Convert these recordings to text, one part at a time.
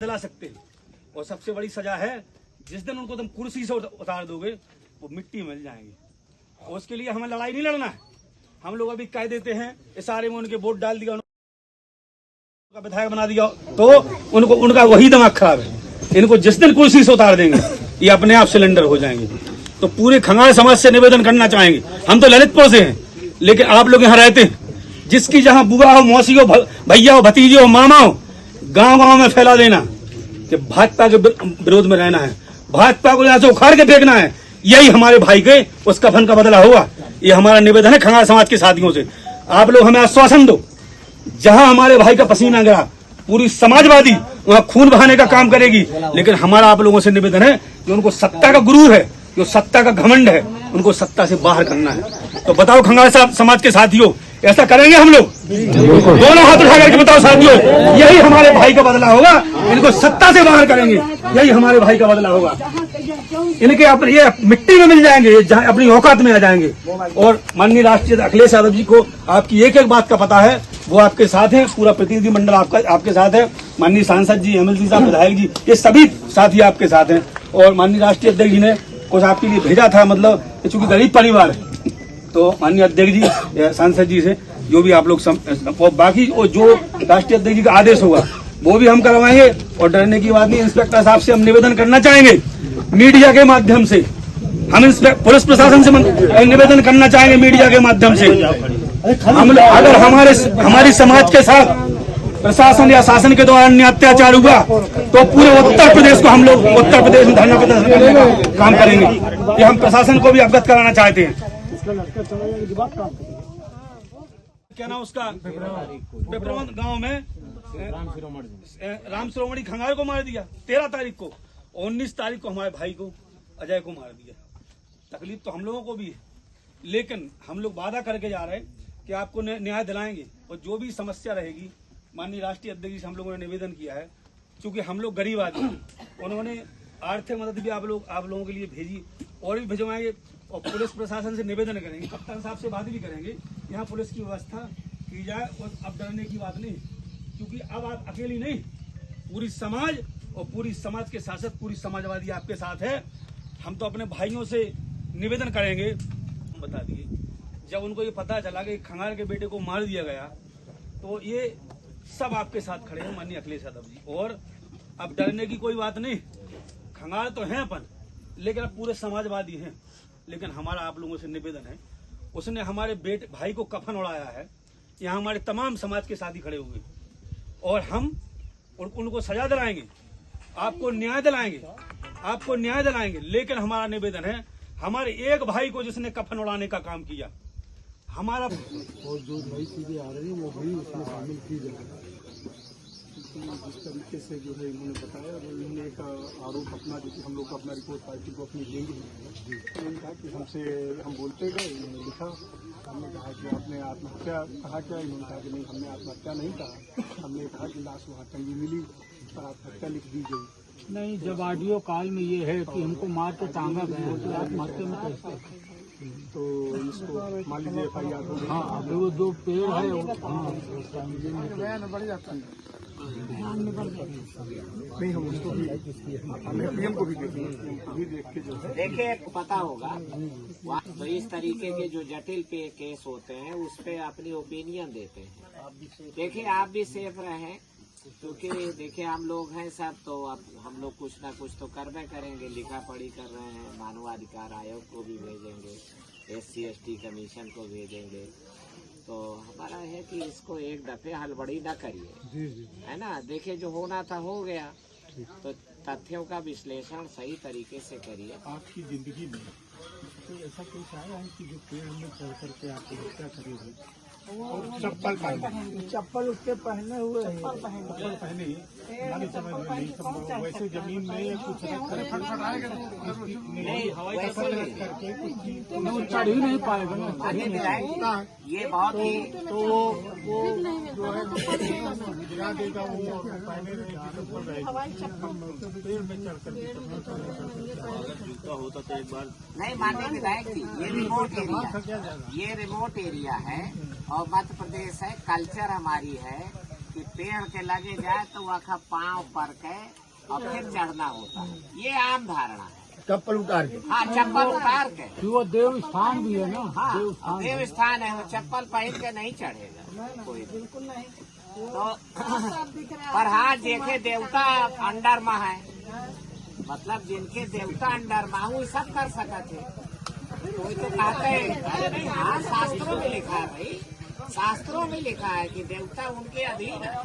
दिला सकते हैं। और सबसे बड़ी सजा है जिस दिन उनको तुम कुर्सी से उतार दोगे वो मिट्टी मिल जाएंगे। और उसके लिए हमें लड़ाई नहीं लड़ना है। हम लोग अभी कह देते हैं इशारे में उनके वोट डाल दिया, उनका विधायक बना दिया तो उनका वही दिमाग खराब है। इनको जिस दिन कुर्सी से उतार देंगे ये अपने आप सिलेंडर हो जाएंगे। तो पूरे खंगाल समाज से निवेदन करना चाहेंगे, हम तो ललितपुर से हैं लेकिन आप लोग यहाँ रहते हैं, जिसकी जहाँ बुआ हो, मौसी हो, भैया हो, भतीजे हो, मामा हो, गांव गांव में फैला देना कि भाजपा के विरोध में रहना है, भाजपा को यहाँ से उखाड़ के फेंकना है। यही हमारे भाई के उस कफन का बदला होगा। ये हमारा निवेदन है खंगाल समाज के साथियों से। आप लोग हमें आश्वासन दो, जहां हमारे भाई का पसीना गिरा पूरी समाजवादी वहां खून बहाने का काम करेगी। लेकिन हमारा आप लोगों से निवेदन है कि उनको सत्ता का गुरूर है, जो सत्ता का घमंड है, उनको सत्ता से बाहर करना है। तो बताओ खंगाल समाज के साथियों, ऐसा करेंगे हम लोग? दोनों हाथ उठा करके बताओ साथियों, यही हमारे भाई का बदला होगा। इनको सत्ता से बाहर करेंगे, यही हमारे भाई का बदला होगा। इनके अपने ये मिट्टी में मिल जाएंगे, अपनी औकात में आ जाएंगे। और माननीय राष्ट्रीय अखिलेश यादव जी को आपकी एक एक बात का पता है, वो आपके साथ है, पूरा प्रतिनिधि मंडल आपके साथ है। माननीय सांसद जी, एमएलसी साहब, विधायक जी, ये सभी साथी आपके साथ हैं। और माननीय राष्ट्रीय अध्यक्ष जी ने कुछ आपके लिए भेजा था, मतलब चूंकि गरीब परिवार है तो माननीय अध्यक्ष जी, सांसद जी से जो भी आप लोग और बाकी जो राष्ट्रीय अध्यक्ष जी का आदेश होगा वो भी हम करवाएंगे। और डरने की बात नहीं। इंस्पेक्टर साहब से हम निवेदन करना चाहेंगे मीडिया के माध्यम से, हम पुलिस प्रशासन से निवेदन करना चाहेंगे मीडिया के माध्यम से, हम अगर हमारी समाज के साथ प्रशासन या शासन के द्वारा अन्य अत्याचार हुआ तो पूरे उत्तर प्रदेश को हम लोग उत्तर प्रदेश में धरना प्रदर्शन करने का काम करेंगे। ये हम प्रशासन को भी अवगत कराना चाहते हैं। क्या नाम उसका, पिपरवन गांव में राम शिरोमणि खंगाल को मार दिया 13 तारीख को, 19 तारीख को हमारे भाई को अजय को मार दिया। तकलीफ तो हम लोगों को भी है, लेकिन हम लोग वादा करके जा रहे हैं कि आपको न्याय दिलाएंगे। और जो भी समस्या रहेगी, माननीय राष्ट्रीय अध्यक्ष जी से हम लोगों ने निवेदन किया है, क्योंकि हम लोग गरीब आदमी, उन्होंने आर्थिक मदद भी आप लोगों के लिए भेजी और भी भिजवाएंगे। और पुलिस प्रशासन से निवेदन करेंगे, कप्तान साहब से बात भी करेंगे, यहाँ पुलिस की व्यवस्था की जाए। और अब डरने की बात नहीं, क्योंकि अब आप अकेली नहीं, पूरी समाज और पूरी समाज के शासक, पूरी समाजवादी आपके साथ है। हम तो अपने भाइयों से निवेदन करेंगे, बता दिए जब उनको ये पता चला कि खंगाल के बेटे को मार दिया गया तो ये सब आपके साथ खड़े हैं माननीय अखिलेश यादव जी। और अब डरने की कोई बात नहीं, खंगाल तो हैं अपन, लेकिन अब पूरे समाजवादी हैं। लेकिन हमारा आप लोगों से निवेदन है, उसने हमारे बेटे भाई को कफन उड़ाया है, यहाँ हमारे तमाम समाज के साथी खड़े हुए और हम उनको सजा दिलाएंगे, आपको न्याय दिलाएंगे। लेकिन हमारा निवेदन है, हमारे एक भाई को जिसने कफन उड़ाने का काम किया, हमारा और जो नई चीजें आ रही है वो भी उसमें शामिल की जाए। जिस तरीके से जो है इन्होंने बताया, और इन्होंने एक आरोप अपना, जो कि हम लोग अपना रिपोर्ट पार्टी को अपनी देंगे। उन्होंने कहा कि हम बोलते गए, इन्होंने लिखा, हमने कहा कि आपने आत्महत्या कहा क्या, इन्होंने कहा कि नहीं, हमने आत्महत्या नहीं कहा, हमने कहा कि लाश वहाँ टंगी मिली पर आत्महत्या लिख दी गई। नहीं, जब ऑडियो कॉल में ये है कि हमको मार के टांगा गया तो आत्महत्या में कैसे? तो इसको मान लीजिए FIR हो गई। हाँ, अभी वो 2 पेड़ है, नहीं, हम उसको भी हमने PM को भी देख के जो है देखिए पता होगा। तो इस तरीके के जो जटिल केस होते हैं उस पे अपनी ओपिनियन देते हैं। देखिए आप भी सेफ रहें, क्योंकि देखिए हम लोग हैं सब, तो अब हम लोग कुछ ना कुछ तो करवे करेंगे, लिखा पढ़ी कर रहे हैं, मानवाधिकार आयोग को भी भेजेंगे, SC/ST कमीशन को भेजेंगे। तो हमारा है कि इसको एक दफे हड़बड़ी न करिए, है ना। देखिए जो होना था हो गया, तो तथ्यों का विश्लेषण सही तरीके से करिए। आपकी जिंदगी में तो ऐसा कोई आया है कि जो पेड़ में चढ़ करके आपको हत्या करेगी और चप्पल उसके पहने हुए हैं, चप्पल पहने ही हमारी समझ में नहीं संभव, वैसे जमीन में कुछ करके कुछ चढ़ ही नहीं पाएगा ना। ये बहुत ही तो वो जो है गिरा देगा, वो पहने पेड़ में चढ़ करके होता तो एक बार नहीं मानने विधायक थी। ये रिमोट एरिया है और मध्य प्रदेश है, कल्चर हमारी है कि पेड़ के लगे जाए तो वह पाँव पर के और फिर चढ़ना होता है। ये आम धारणा है। चप्पल उतार के। हाँ, चप्पल उतार के। कि वो देव स्थान भी है ना, हाँ, देव स्थान देव स्थान है, वो चप्पल पहन के नहीं चढ़ेगा कोई, बिल्कुल नहीं। तो पर हाँ, देखे देवता अंडर में है, मतलब जिनके देवता अंडर में वो सब कर सकते थे। कोई तो कहते हैं, अरे नहीं, हाँ शास्त्रों में लिखा है भाई, शास्त्रों में लिखा है कि देवता उनके अधीन है।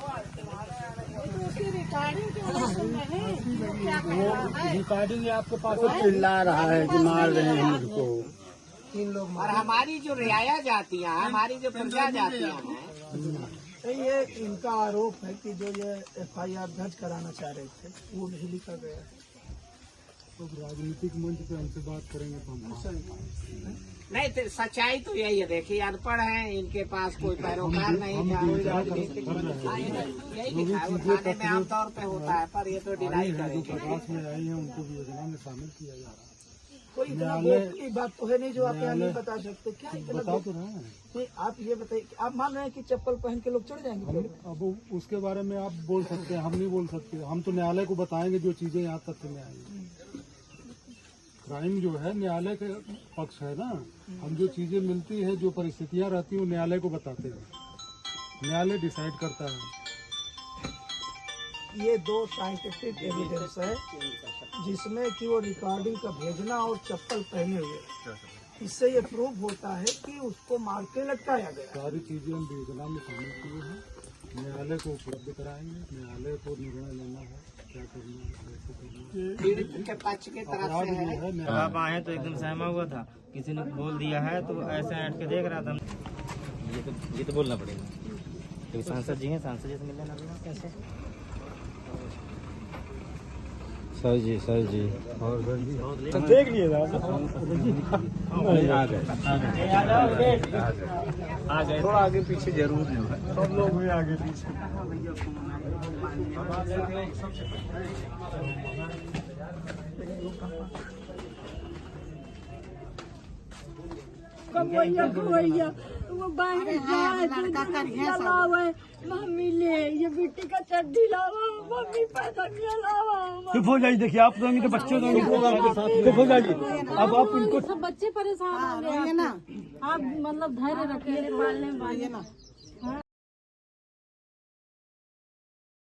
रिकॉर्डिंग आपके पास वो चिल्ला रहा है कि मार रहे हैं मुझको। और हमारी जो रियाया जातियाँ, हमारी जो प्रजा जातियाँ हैं, ये इनका आरोप है कि जो ये FIR दर्ज कराना चाह रहे थे वो नहीं लिखा गया है। तो राजनीतिक मंच पे हमसे बात करेंगे तो हम नहीं तो सच्चाई तो यही है। देखिए अनपढ़ हैं, इनके पास कोई पैरोकार नहीं था, कोई राजनीतिक हाँ, यही लिखा है। वो थाने में आमतौर पे होता है, पर ये तो डिनाई करेंगे। प्रकाश में आई है उनको भी योजना में शामिल किया जा रहा है। कोई इतना गोपनीय बात तो है नहीं जो आप यहाँ नहीं बता सकते। क्या गलत बता तो रहे हैं। नहीं, आप ये बताइए कि आप मान रहे हैं कि चप्पल पहन के लोग चढ़ जाएंगे पेड़ में? अब उसके बारे में आप बोल सकते हैं, हम नहीं बोल सकते। हम तो न्यायालय को बताएंगे जो चीजें यहाँ तथ्य में आई। क्राइम जो है न्यायालय के पक्ष है ना। हम जो चीजें मिलती है, जो परिस्थितियाँ रहती हैं, वो न्यायालय को बताते हैं, न्यायालय डिसाइड करता है। ये 2 साइंटिफिक एविडेंस है जिसमें कि वो रिकॉर्डिंग का भेजना और चप्पल पहने हुए, इससे ये प्रूव होता है कि उसको मार के लटकाया गया। सारी चीजें हम योजना में शामिल किए हैं, न्यायालय को उपलब्ध कराएंगे। न्यायालय को निर्णय लेना है क्या करना है, कैसे करना है। पीड़ित के पक्ष की तरफ अपराध से जो है। है जब आप आए तो एकदम सहमा हुआ था, किसी ने बोल दिया है तो ऐसे हट के देख रहा था। ये तो बोलना पड़ेगा क्योंकि सांसद जी हैं, सांसद जी से मिलने ना देना कैसे। सर जी और सर जी देख लिए आ गए थोड़ा आगे पीछे जरूर है। सब लोग भी आगे पीछे। कवैया वो बाहर जाए लावे मम्मी ले ये बेटी का चड्डी लावा, मम्मी पैसा नहीं लावा। चुप हो जाइए। देखिए आप दोगे तो बच्चे दोगे चुप हो जाइए। अब आप इनको सब बच्चे परेशान हो गए ना। आप मतलब धैर्य रखिए, पालने वाले ना।